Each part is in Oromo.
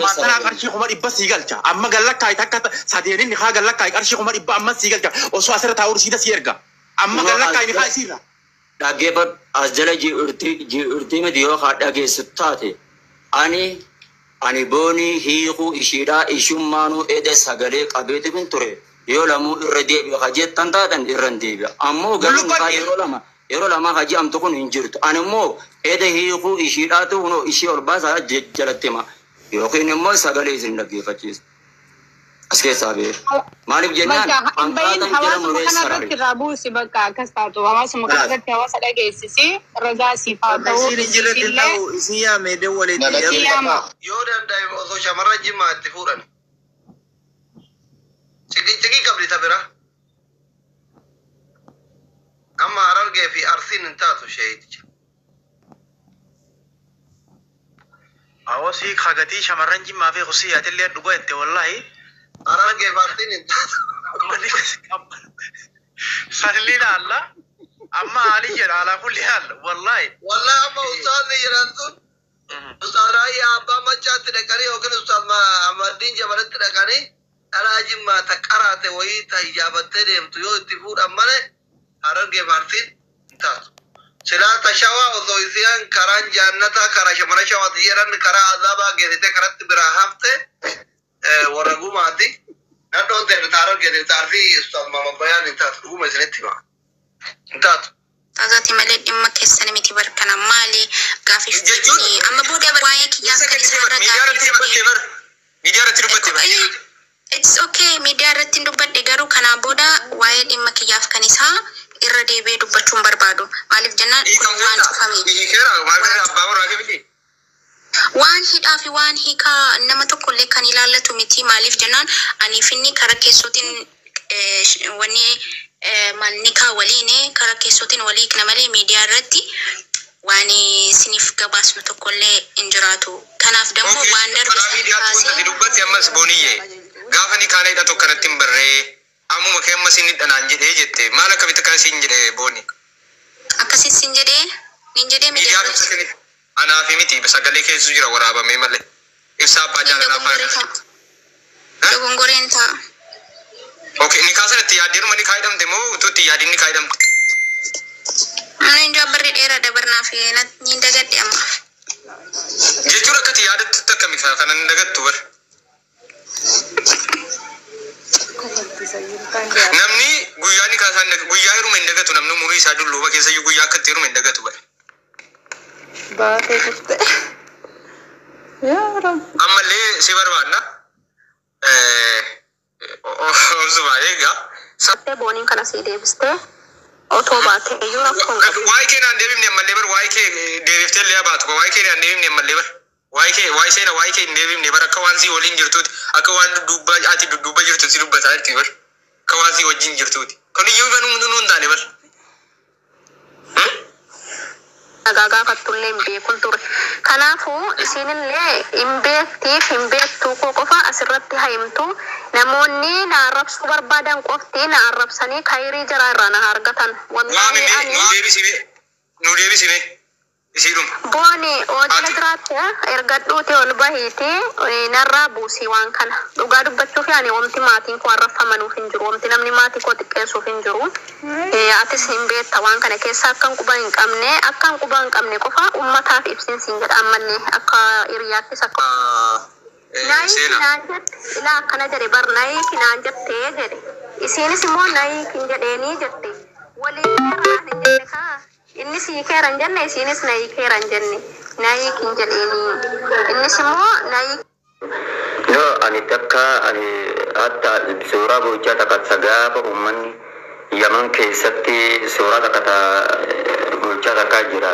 amma sana qarshii kuma dhibba sii galcha amma gallakkaa takka sadeenin ni haa gallakkaa qarshii kuma dhibba amma sii galcha osoo asirra taa'uu siida sii erga amma gallakkaa ni haa isiirra dhageeffad as jala ji'urtii miti yoo haa dhageessu taate ani boonii hiikuu ishiidhaa ishummaanuu ede sagalee qabeeti kun ture yoo lamuu irra deebi'a hajettan taatan irra deebi'a ammoo galuu yeroo lama haji amtu kun hin jirtu ani immoo ede hiikuu ishiidhaatu kunoo ishii ol baasaa jalatti hima yookiin immoo sagalee isin dhaggeeffachiisa as keessaa bee maaliif jennaan hanqaatan jedhamu kanarratti irraa buusi bakka akkas taatu hawaasuma kanarratti hawaasa dhageessisi ragaa siif haa ta'uu isin yaamee dawwaleetti yoo danda'e osoo shamarran jimmaa itti fuudhan cigii qabdi tabira amma Harargee fi Arsiin hin taatu sheeyiticha awasii kagatii shamarran jimmaa fi qusii yaatillee dhugaa itti wallahi Harargee fi Arsiin hin taatu sallina Allah amma Ali jedha ala kulli hal wallahi amma ustaadni jedhan sun ustaad Raayyaa abbaa machaatti dhaqanii yookiin ustaad Ahmadiin Jabalatti dhaqanii dhalaa jimmaa ta qaraate wayii ta ijaabattee deemtu yoo itti fuudhan malee Harargee fi Arsiin hin taatu. Silaa ta shawaa osoo isiin karaan jaannataa karaa shamara shawaati jedhan karaa azaabaa geessitee karatti biraa hafte warra gumaati. Nadhoon ta'e ta Harargee fi Arsiin ustaad Maamad Bayaan hin taatu. Dhuguma isinitti hima. Hin taatu. Taatoti malee dhimma keessan miti barkana maali gaafiif amma booda waa'ee kiyyaas kan isaan miidiyaa irratti dubbatte it's okay miidiyaa irratti dubbadhe garuu kanaa booda waa'ee dhimma kiyyaaf kan isaa irra deebi'ee dubbachuun barbaadu maaliif jennaan kun waan cufame waan hidhaa fi waan hiikaa nama tokkollee kan ilaallatu miti maaliif jennaan aniif inni karaa keessootiin wanni malnikaa waliin karaa keessootiin walii kana malee miidiyaa irratti waan siniif gabaasnu tokkollee hin jiraatu kanaaf dammoo waan darbe dubbatti ammas booniyye gaafa ni kaana hidhatu kanatti hin barree ammuma kee ammas inni dhanaan jedhee jette maal akkamitti akkas hin jedhee booni akkasis hin jedhee miidiyaa anaa fi miti sagalee keessu jira waraabamee malee ibsaa abbaa jaalalaa fa'aa dogongoreen ta'a. Okay, ni kasa nanti yadir mani kaidam demo tu ti yadir ni kaidam. Mana injo beri era ada bernafi nat ni dagat ya mah. Jujur aku ti yadir tu tak kami kanan dagat tu ber. Namni guya ni kasan guya iru main dagat tu namnu muri sadu lupa kesa yu guya kat iru main dagat tu ber. Baate kutte. Ya ram. Amma le sibar warna. Zubaayega satte boonin kana si deebiste otoo baate iyyuu rakkoon qabu waa'ee kee naan deebifne ammallee bar waa'ee kee deebiftee illee baatu ko waa'ee kee naan deebifne ammallee bar waa'ee seena waa'ee kee hin deebifne bar akka waan si waliin jirtuuti akka waan dudduuba jirtuuti dubbataa jirti bar akka waan si wajjin jirtuuti kun iyyuu banuu nuun taane bar nagaagaa fattullee hin beekun ture kanaafuu isinillee hin beektiif hin beektuu koo qofa asirratti himtu namoonni na arrabsuu barbaadan qofti na arrabsanii kayrii jara irraa na argatan wallahi ani nu deebisime isidum booni oodila jiraatti ergadhuuti ol bahiiti narraa buusii waan kana dhugaa dubbachuuf yaani wamti maatiin koo arrafamanuuf hin jiru wamti namni maatii koo xiqqeessuuf hin jiru atis hin beekta waan kana keessa akkan quba hin qabne qofa ummataaf ibsinsiin jedha ammallee akka hiriyaattis akka ilaa akkana jedhe bar naayiki naan jettee jedhe isiinis immoo naayiki jedheenii jette waliin irraan hin jenne kaa inni siikeeran jenne isiinis naayikeeran jenne naayikin jedheenii innis immoo naayik yo ani takka ani hatta suuraa bochaa takka gaafa ummanni Yaman keessatti suuraa takka bochaa takka jira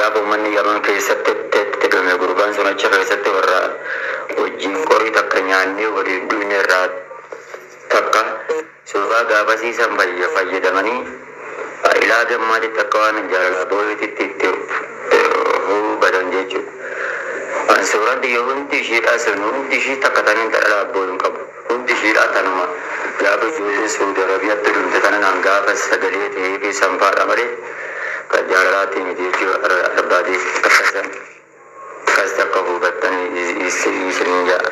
gaafa ummanni Yaman keessatti dhume gurbaan sun achi keessatti warra wajjin qorii takka nyaannee waliin dhumne irraa takka suuraa gaafasiisan fayyadamanii ilaa gammaatitti akka waan jaalala booyititti itti badan jechuudha. Suuraan yoo hundi ishiidhaa sun hundi ishii takka taniin dhala abboo hin qabu. Hundi ishiidhaa tanuma gaafa ijoolleen Saudi Arabiyaatti dhumte tanan gaafa sagalee ta'ee fi sanfaadha malee kan jaalalaatiin miti jechuudha arbaadeef takkasan. akkas akka hubattanii isin jaa.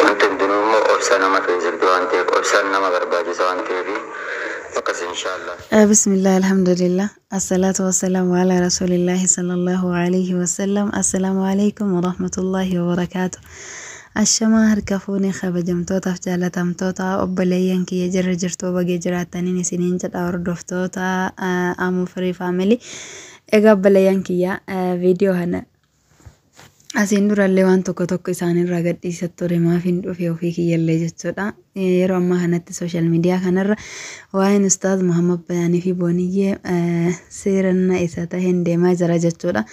Wanti hundinuu immoo obsa nama keessatti waan ta'eef obsaan nama barbaachisa waan ta'eef akkas inshaallah. Bismillah, alhamdulillah, assalatu wassalamu ala rasulillahi sallallahu alayhi wasallam. Assalamu alaikum wa rahmatullahi wa barakatuh. Ashama harka fuune kabajamtootaaf jaalatamtoota obboleeyyan kiyya jirra jirtuu bagee jiraataniin isiniin jedha hordoftoota Amu Free Family. Egaa obboleeyyan kiyya viidiyoo kana asiin durallee waan tokko isaanirraa gadhiisat ture maafin dhufe ofii kiyyallee jechuudha. Yeroo ammaa kanatti social media kanarra waa'een Ustaaz Muhammad Bayaanii fi Booniyyee seerana isa taheen deemaa jira jechuudha.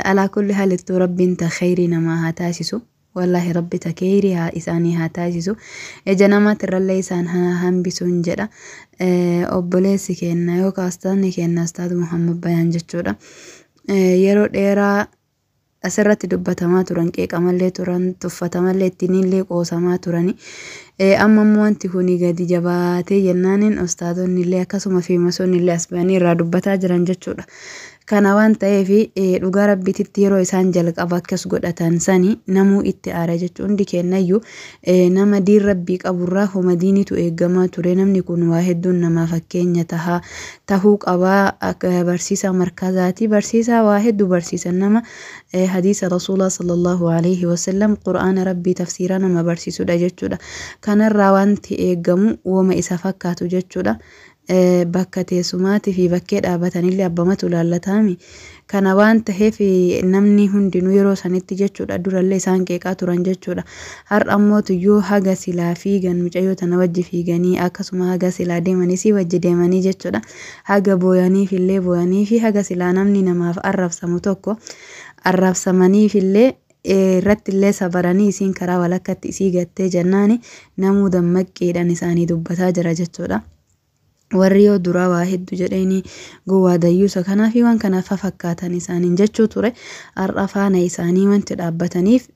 Alaa kulli halittuu rabbiin ta khayrii namaa haa taasisu. Wallahi rabbi ta khayrii isaanii haa taasisu. Eja namaatirrallee isaan hambisuun jedha. Obboleessi kenna yookaan Ustaazni kenna Ustaaz Muhammad Bayaan jechuudha. Yeroo dheeraa asirratti dubbatamaa turan, qeeqamallee turan, tuffatamallee ittiinillee qoosamaa turani. Amma immoo wanti kuni gadi jabaatee jennaaniin ustaazonnillee akkasuma fi masoonnillee as bahanii irraa dubbataa jiran jechuudha. Kana waan ta'eef dhugaa rabbiititti yeroo isaan jalqaba akkas godhatan sani namuu itti aara jechuun hundi kennayyuu nama diin rabbii qaburraa homa diinitu eeggamaa ture. Namni kun waa hedduun namaa fakkeenya tahuu qabaa. Akka barsiisaa markazaati, barsiisaa waa hedduu barsiisan nama hadiisa rasuulaa sallallahu alayhi wasallam qur'aana rabbii tafsiiraa nama barsiisudha jechuudha. Kanarraa wanti eeggamu woma isa fakkaatu jechuudha. Bakka teessumaatii fi bakkee dhaabatanillee abbamatu laallataami. Kana waan ta'eef namni hundinuu yeroo sanitti jechuudha durallee isaan qeeqaa turan jechuudha. Har'a ammoo tuyyuu haga silaa fiigan mucayyoo tana wajji fiiganii akkasuma haga silaa deemanis wajji deemanii jechuudha. Haga booyaniifillee booyanii fi haga silaa namni namaaf arrabsamu tokko arrabsamaniifillee irrattillee sabaranii isiin karaa walakkatti isii gattee jennaani namuu dammaqqiidhaan isaanii dubbataa jira jechuudha. Warri yoo duraa waa hedduu jedhanii gowwaa dayyuusa kanaaf waan kanaaf fakkaatan isaaniin jechuu ture. Har'a faana isaanii wanti dhaabbataniif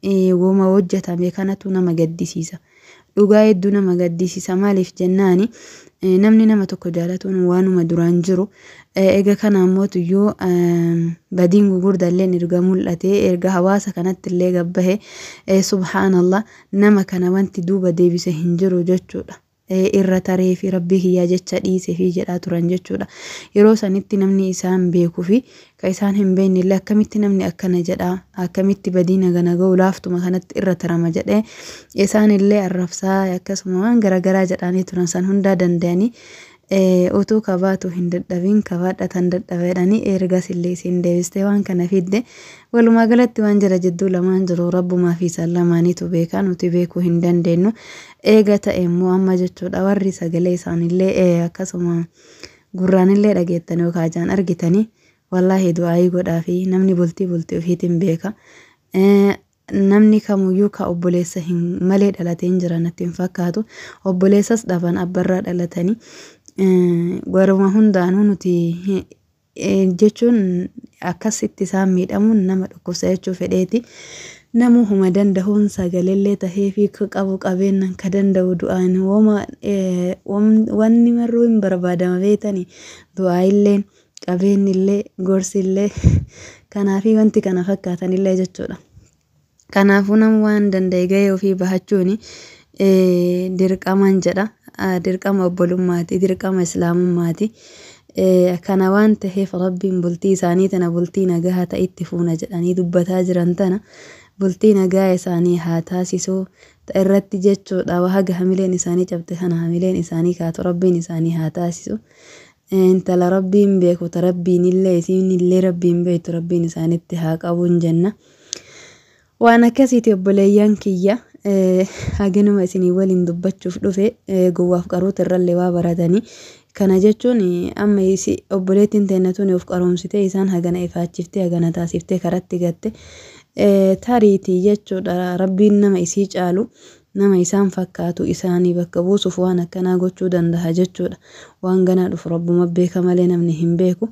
woma hojjetame kanatu nama gaddisiisa. Dhugaa hedduu nama gaddisiisa. Maaliif jennaani namni nama tokko jaalatuun waanuma duraan jiru. Egaa kana ammoo tuyyuu badiin gugurdallee erga mul'ate erga hawaasa kanatti illee gabbahe subhaanallah nama kana wanti duuba deebise hin jiru jechuudha. Irra taree fi rabbii kiyyaa jecha dhiise fi jedhaa turan jechuudha. Yeroo sanitti namni isaan beekuu fi ka isaan hin beekne illee akkamitti namni akkana jedhaa akkamitti badii nagana ga'u laaftuma kanatti irra tarama jedhee isaan illee arrabsaa akkasuma waan garaagaraa jedhanii turan san hundaa danda'anii utuu kabaatu hin dadhabin kabaadhatan dadhabeedhanii ergas illee isin deebistee waan kana fidde walumaa galatti waan jira jidduu lamaan jiru rabbumaa fi isaan lamaaniitu beekaa nuti beekuu hin dandeenyu. Eega ta'e immoo amma jechuudha warri sagalee isaanillee akkasuma gurraanillee dhageettan yookaan ijaan argitanii wallaahi du'aayii godhaa fi namni bultii ofiitiin beeka. Namni kamuyyuu ka obboleessa hin malee dhalatee hin jiran natti hin fakkaatu. Obboleessas dhaban abbarraa dhalatanii waruma hundaanuu nuti jechuun akkasitti isaan miidhamuun nama dhukkubsa jechuu fedheeti. Namu huma danda'uun sagaleellee tahee fi qabu qabeennan ka danda'u du'aan wanni marruu hin barbaadama beetanii du'aayillee qabeenyillee gorsillee kanaafi wanti kana fakkaatanillee jechuudha. Kanaafuu nama waan danda'e gahee ofii bahachuuni dirqaman jedha. Dirqama obbolummaati, dirqama islaamummaati. Kana waan ta'eef rabbiin bultii isaanii tana bultii nagaa ta'itti fuuna jedhanii dubbataa jiran tana bultii nagaa isaanii haa taasisuu irratti jechuudha. Haga hamileen isaanii cabte kana hamileen isaanii kaatu rabbiin isaanii haa taasisu. Intala rabbiin beeku ta rabbiin illee isiin illee rabbiin beektu rabbiin isaanitti haa qabuun jenna. Waan akkasiiti obboleeyyan kiyya haginuma isinii waliin dubbachuuf dhufe gowwaaf qaruuta irrallee waa baratanii. Kana jechuun amma obboleettiin teennatuun of qaroomsitee isaan hagana ifaachiftee hagana taasiftee karatti gatte tariitii jechuudha. Rabbiin nama isii caalu nama isaan fakkaatu isaanii bakka buusuuf waan akkanaa gochuu danda'a jechuudha. Waan ganaa dhufu rabbuma beeka malee namni hin beeku.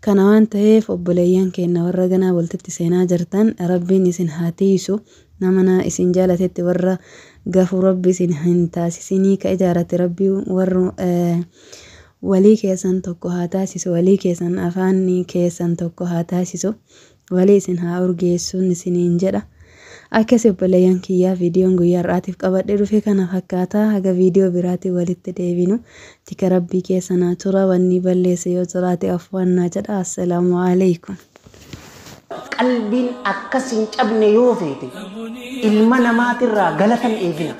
Kana waan ta'eef obboleeyyan keenya warra ganaa waltitti seenaa jirtan rabbiin isin haa tiisu. Nama isin jaalatetti warra gafuu rabbi isin hin taasisinii ka ijaarate rabbii warra walii keessan tokko haa taasisu, walii keessan afaan keessan tokko haa taasisu. walii isin haa urgeessuun isiniin jedha. Akkasii obboleeyyan kiyyaa viidiyoon guyyaa har'aatiif qabadhee dhufe kana fakkaataa. Haga viidiyoo biraatii walitti deebinu tika rabbii keessa naa tura. Wanni balleesse yoo jiraate afwannaa jedha. Assalaamu alaikum. Qalbiin akkas hin cabne yoo feete ilma namaatirraa galatan eegina.